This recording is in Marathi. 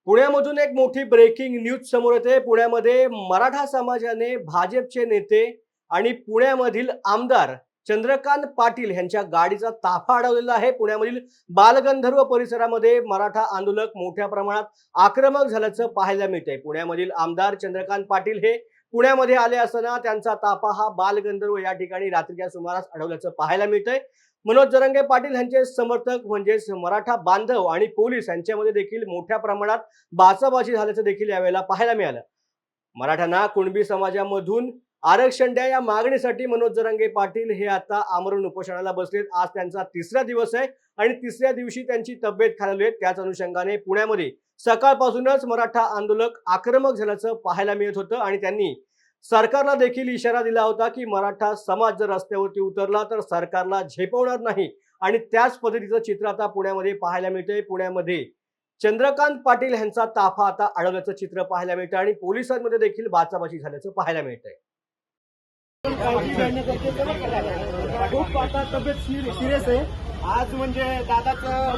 पुण्यामधून एक मोठी ब्रेकिंग न्यूज समोर येते। पुण्यामध्ये मराठा समाजाने भाजपचे नेते आणि पुण्यामधील आमदार चंद्रकांत पाटील यांच्या गाडीचा ताफा अडवलेला आहे। पुण्यामधील बालगंधर्व परिसरामध्ये मराठा आंदोलक मोठ्या प्रमाणात आक्रमक झाल्याचं पाहायला मिळतंय। पुण्यामधील आमदार चंद्रकांत पाटील हे पुण्यामध्ये आले असताना त्यांचा ताफा हा बालगंधर्व या ठिकाणी रात्रीच्या सुमारास अडवल्याचं पाहायला मिळतंय। मनोज जरांगे पाटील यांचे समर्थक म्हणजेच मराठा बांधव आणि पोलीस यांच्यामध्ये देखील मोठ्या प्रमाणात बाचाबाची झाल्याचं देखील यावेळेला पाहायला मिळालं। मराठ्यांना कुणबी समाजामधून आरक्षण द्या या मागणीसाठी मनोज जरांगे पाटील हे आता आमरण उपोषणाला बसलेत। आज त्यांचा तिसरा दिवस आहे आणि तिसऱ्या दिवशी त्यांची तब्येत खालावली आहे। त्याच अनुषंगाने पुण्यामध्ये सकाळपासूनच मराठा आंदोलक आक्रमक झाल्याचं पाहायला मिळत होतं आणि त्यांनी सरकारला देखील इशारा दिला होता की मराठा समाज जर रस्त्यावरती उतरला तर सरकारला झेपवणार नाही आणि त्याच पद्धतीचं चित्र आता पुण्यामध्ये पाहायला मिळतंय। पुण्यामध्ये चंद्रकांत पाटील यांचा ताफा आता अडवल्याचं चित्र पाहायला मिळतं आणि पोलिसांमध्ये देखील बाचाबाची झाल्याचं पाहायला मिळतंय। खूप आता तब्येत सिरियस आहे। आज म्हणजे दादाचं